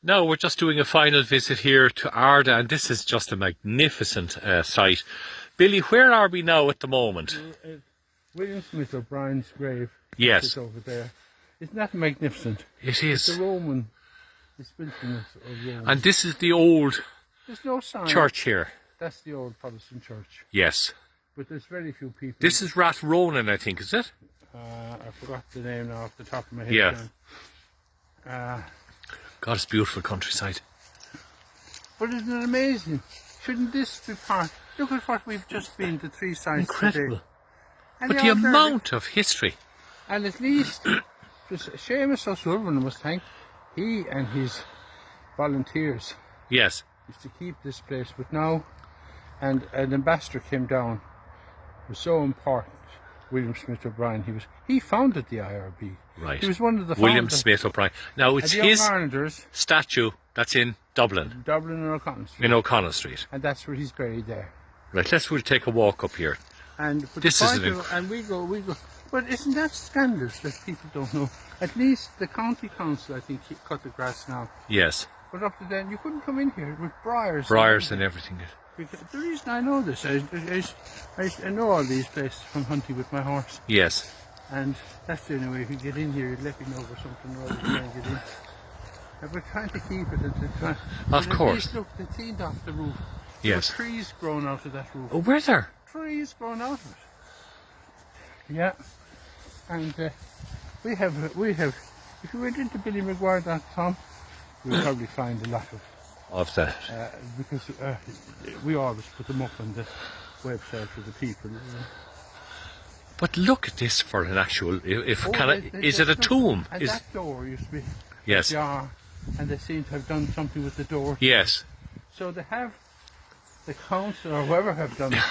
Now we're just doing a final visit here to Arda, and this is just a magnificent site. Billy, where are we now at the moment? William Smith O'Brien's grave. Yes. Is over there. Isn't that magnificent? It is. It's a Roman. It's built in a Roman. And this is the old There's no sign. church here. That's the old Protestant church. Yes. But there's very few people. This is Rathronan, I think, is it? I forgot the name now off the top of my head. Yeah. God, it's beautiful countryside. But isn't it amazing? Shouldn't this be part? Look at what we've just been, the three sites Incredible. today. And But the amount of history. And at least, Seamus O'Sullivan must thank, he and his volunteers Yes. used to keep this place. But now, and an ambassador came down, it was so important. William Smith O'Brien, he founded the IRB. Right. He was one of the William founders. Smith O'Brien. Now it's And the his Young Irelanders, statue that's in Dublin, Dublin and O'Connell Street. in O'Connell Street. And that's where he's buried there. Right, we'll take a walk up here. And but This the is point an of- and we go. But isn't that scandalous that people don't know? At least the county council, I think, cut the grass now. Yes. But up to then, you couldn't come in here with briars. Briars and everything. Because the reason I know this, I know all these places from hunting with my horse. Yes. And that's the only way if you get in here, you'd let me know or something or other to try and get in. We're trying to keep it. Of course. At least, look, they cleaned off the roof. Yes. There were trees growing out of that roof. Oh, were there? Trees growing out of it. Yeah. And we have, if you went into BillyMcGuire.com, you'll probably find a lot Of that. because we always put them up on the website for the people. But look at this for an actual. Oh, Is it a tomb? And Is that door used to be yes. a jar, and they seem to have done something with the door. Yes. So they have the council or whoever have done it.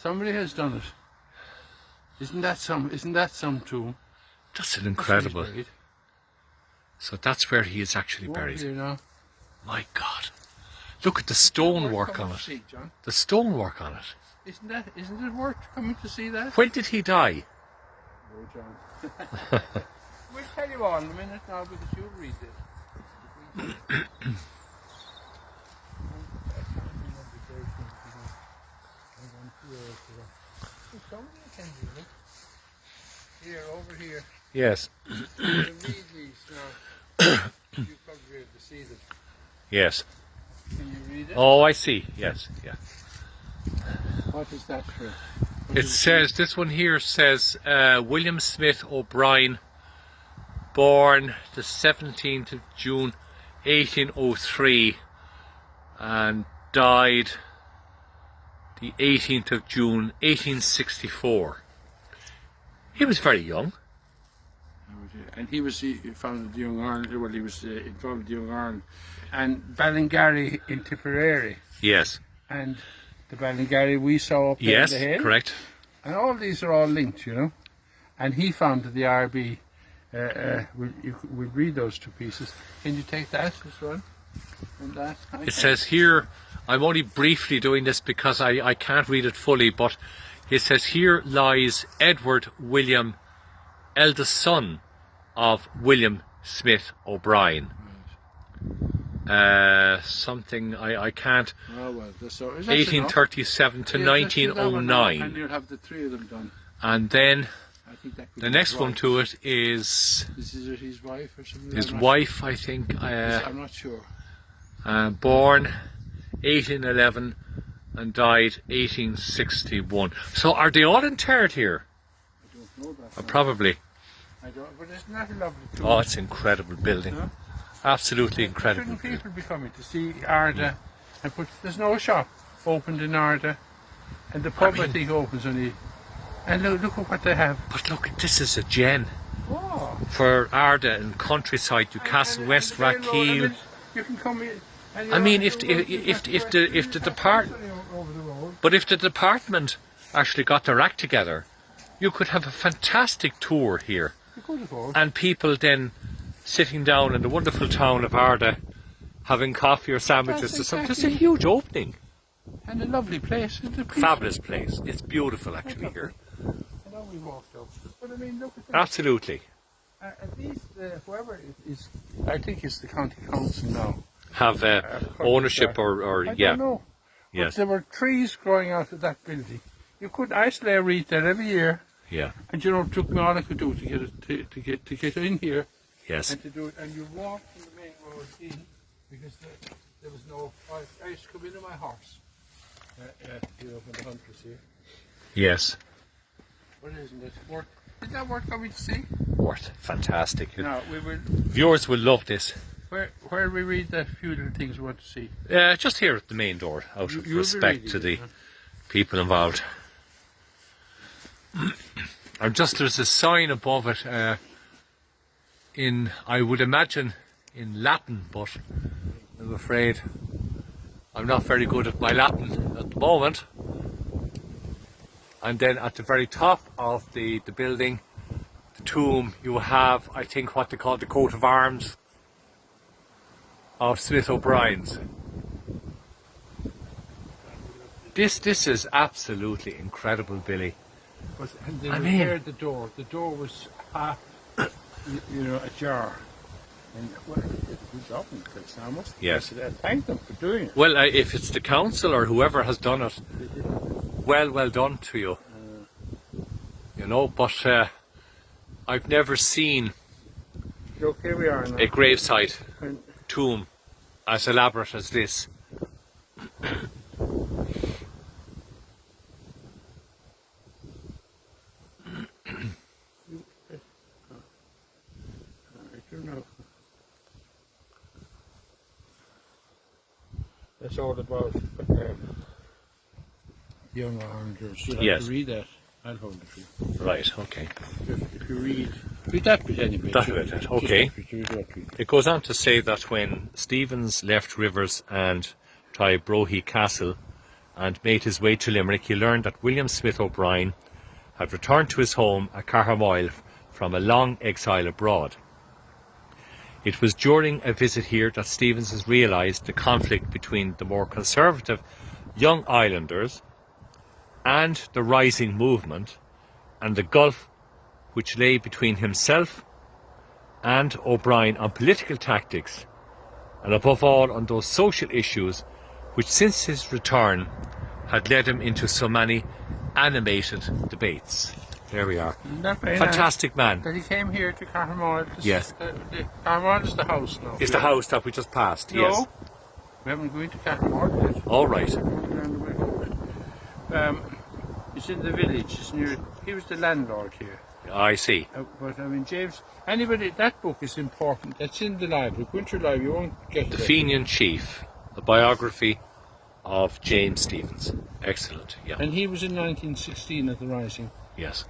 Somebody has done it. Isn't that some tomb? That's an incredible. That's where he's buried. So that's where he is actually Over buried. here now. My God. Look at the stonework on it. See, John. The stonework on it. Isn't it worth coming to see that? When did he die? Oh, John. We'll tell you all in a minute now because you'll read this. Here, over here. Yes. You read these now. You probably be able to see them. Yes. Can you read it? Oh, I see. Yes. Yeah. What is that for? It says, this one here says, William Smith O'Brien, born the 17th of June 1803 and died the 18th of June 1864. He was very young. And he founded the Young Ireland, well, he was involved with the Young Ireland. And Ballingarry in Tipperary. Yes. And the Ballingarry we saw up there Yes, in the hill. correct. And all these are all linked, you know. And he founded the IRB. We'll read those two pieces. Can you take that, this one? And that? It says here, I'm only briefly doing this because I can't read it fully, but it says here lies Edward William, eldest son of William Smith O'Brien. Something I can't. Oh, well, so 1837 to 1909. And you'll have the three of them done. And then I think that could the be next his one wife. to it is This is his wife or something? his I'm not wife, I think, sure. I'm not sure. born 1811 and died 1861. So are they all interred here? I don't know that. Probably. I don't, but isn't that a lovely tour? Oh, it's an incredible building. Yeah. Absolutely incredible. Shouldn't people be coming to see Arda? And there's no shop opened in Arda, and the pub I think opens only. And look at what they have. But look, this is a gem Oh. for Arda and countryside, Newcastle, West the railroad, Rathkeel. you can come in. And I mean, if the department actually got their act together, you could have a fantastic tour here, and people then sitting down in the wonderful town of Arda, having coffee or sandwiches or something. It's a huge opening. And a lovely place. Fabulous place. It's beautiful actually here. I know we walked up, but I mean, look at that. Absolutely. at least whoever is, I think it's the county council now. Have ownership or I yeah. don't know. Yes. But there were trees growing out of that building. You could isolate a wreath there every year, Yeah. and you know, it took me all I could do to get it to get in here Yes. and to do it. And you walk from the main road in because there was no. I used to come in on my horse. You know, when the hunt was here. Yes. What isn't it? Worth? Is that worth coming to see? Worth. Fantastic. No, we will. Viewers will love this. Where we read the few little things we want to see. Just here at the main door, out of You'll be respect to the people involved. And just there's a sign above it in, I would imagine, in Latin, but I'm afraid I'm not very good at my Latin at the moment. And then at the very top of the building, the tomb, you have, I think, what they call the coat of arms of Smith O'Brien's. This is absolutely incredible, Billy. And they I mean- repaired the door. The door was half, you know, ajar. And well, they did a good job in Chris Amos. Yes. I thank them for doing it. Well, if it's the council or whoever has done it, well done to you. You know, but I've never seen Look, here we are now. a gravesite And tomb as elaborate as this. I don't know. That's all about young Irelanders. You have Yes. to read that. I'll hold it for you. Right, okay. If you read that bit anyway. That just- bit, just okay. that bit, read that bit. It goes on to say that when Stevens left Rivers and Tybrohey Castle and made his way to Limerick, he learned that William Smith O'Brien had returned to his home at Carhamoyle from a long exile abroad. It was during a visit here that Stevens has realised the conflict between the more conservative young islanders and the rising movement, and the gulf which lay between himself and O'Brien on political tactics, and above all on those social issues which since his return had led him into so many animated debates. There we are. Isn't that very Fantastic man. nice? That he came here to Carhamoyle. Yes. Carhamoyle is the house now. It's the house that we just passed, No, yes. we haven't going to Carhamoyle yet. All right. It's in the village. It's near. He was the landlord here. I see. But I mean, James. Anybody, that book is important. That's in the library. Go into your library. You won't get The it. Fenian Chief, a biography of James Stevens. Excellent, yeah. And he was in 1916 at the Rising. Yes.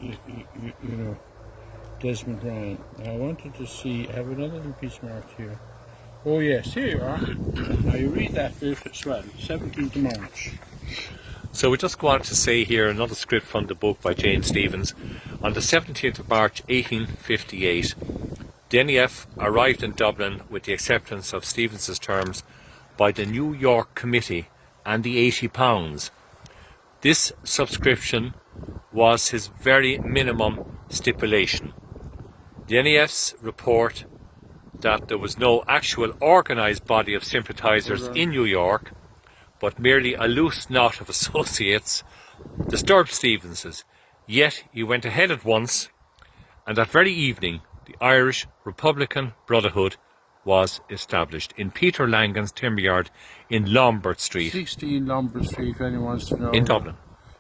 You know, Desmond Ryan. I wanted to see. I have another little piece marked here. Oh yes, here you are. Now you read that bit as well. 17th of March. So we just go on to say here another script from the book by James Stevens. On the 17th of March 1858, the NEF arrived in Dublin with the acceptance of Stevens's terms by the New York Committee and the £80. This subscription was his very minimum stipulation. The NEF's report that there was no actual organised body of sympathisers in New York, but merely a loose knot of associates, disturbed Stevens's. Yet he went ahead at once, and that very evening the Irish Republican Brotherhood was established in Peter Langan's timber yard in Lombard Street 16 Lombard Street, if anyone wants to know. in Dublin.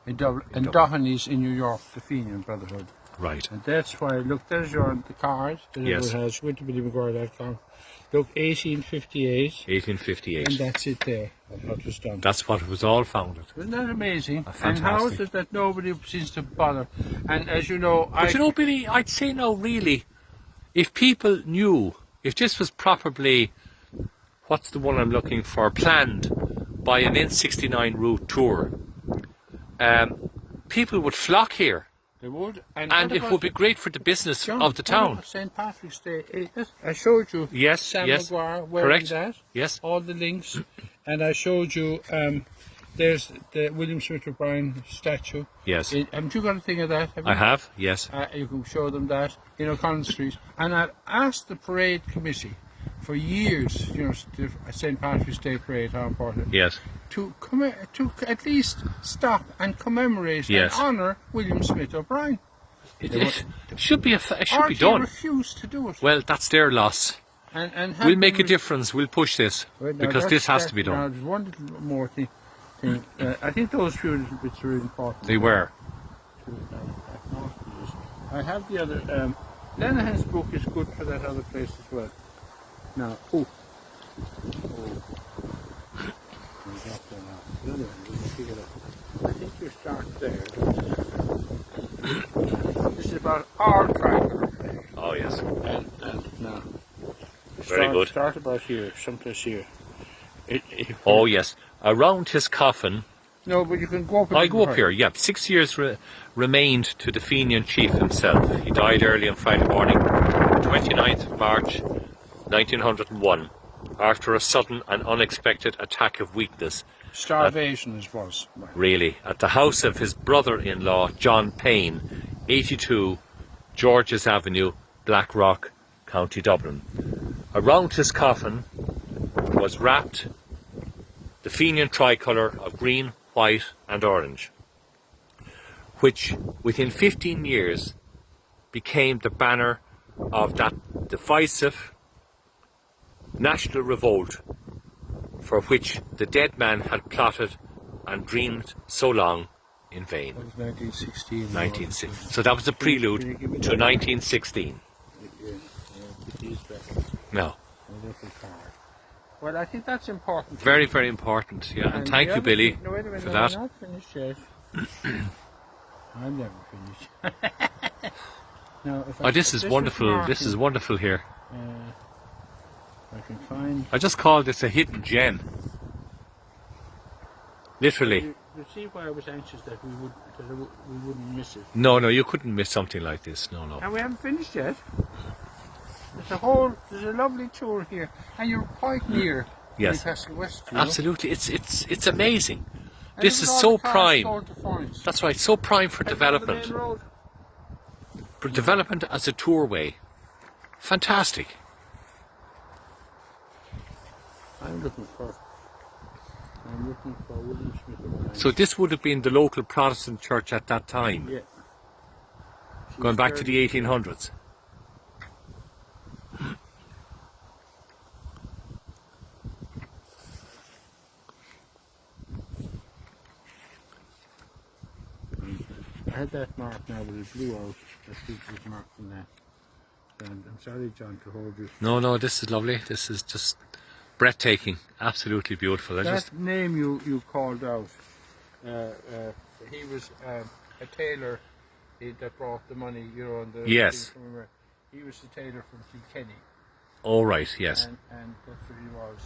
In Dublin. And Doheny's in New York, the Fenian Brotherhood. Right. And that's why, look, there's the card that Yes. it has. WinterbillyMcGuire.com. Look, 1858. 1858. And that's it there. What was done. That's what it was all founded. Isn't that amazing? Fantastic. And how is it that nobody seems to bother? And as you know, But you know, Billy, I'd say no, really, if people knew, if this was properly, what's the one I'm looking for, planned by an N69 route tour, people would flock here. they would. And what it about would be great for the business John, of the what town. about St. Patrick's Day. I showed you Yes, Sam yes. McGuire wearing Correct. that. Yes. All the links. And I showed you there's the William Smith O'Brien statue. Yes. Haven't you got a thing of that? I have, yes. You can show them that in O'Connell Street. And I asked the parade committee for years, St. Patrick's Day parade, how important. Yes. To at least stop and commemorate Yes. and honour William Smith O'Brien. It should be Or be they done. refuse to do it. Well, that's their loss. And We'll make a difference. We'll push this because this has to be Now, done. there's one little more thing. I think those few little bits are really important. They were. I have the other. Lenahan's book is good for that other place as well. Now, I think you start there. This is about our tracker. Oh, yes. And now. Very good. Start about here, someplace here. Oh, yes. Around his coffin. No, but you can go up. I go up here, yeah. 6 years remained to the Fenian chief himself. He died early on Friday morning, 29th of March, 1901, after a sudden and unexpected attack of weakness. Starvation as was. Really, at the house of his brother-in-law, John Payne, 82 George's Avenue, Blackrock, County Dublin. Around his coffin was wrapped the Fenian tricolour of green, white and orange, which within 15 years became the banner of that divisive national revolt for which the dead man had plotted and dreamed so long in vain. That was 1916. 1916. So that was the prelude to 1916. No. Well, I think that's important. Very, very important, yeah. And thank you, Billy, No, wait a minute, for I'm that. not finished yet. I'm never finished. Now, Oh, this is wonderful. This is wonderful here. I can find. I just call this a hidden gem. Literally. You see why I was anxious that we wouldn't miss it. No, you couldn't miss something like this. No. And we haven't finished yet. There's a lovely tour here, and you're quite near Yes. Newcastle West. Absolutely. It's amazing. And This look is at so all the cars prime. going to Foynes. That's right. So prime for And on the development. main road. For development as a tourway. Fantastic. I'm looking for William Smith O'Brien. So this would have been the local Protestant church at that time, Yeah. going back to the 1800s. I had that mark now, but it blew out. I think it was marked in that. And I'm sorry, John, to hold you. No, this is lovely. This is just breathtaking. Absolutely beautiful. That name you called out, he was a tailor that brought the money, and the Yes. thing from America. He was the tailor from Kilkenny, All right, yes. and that's what he was.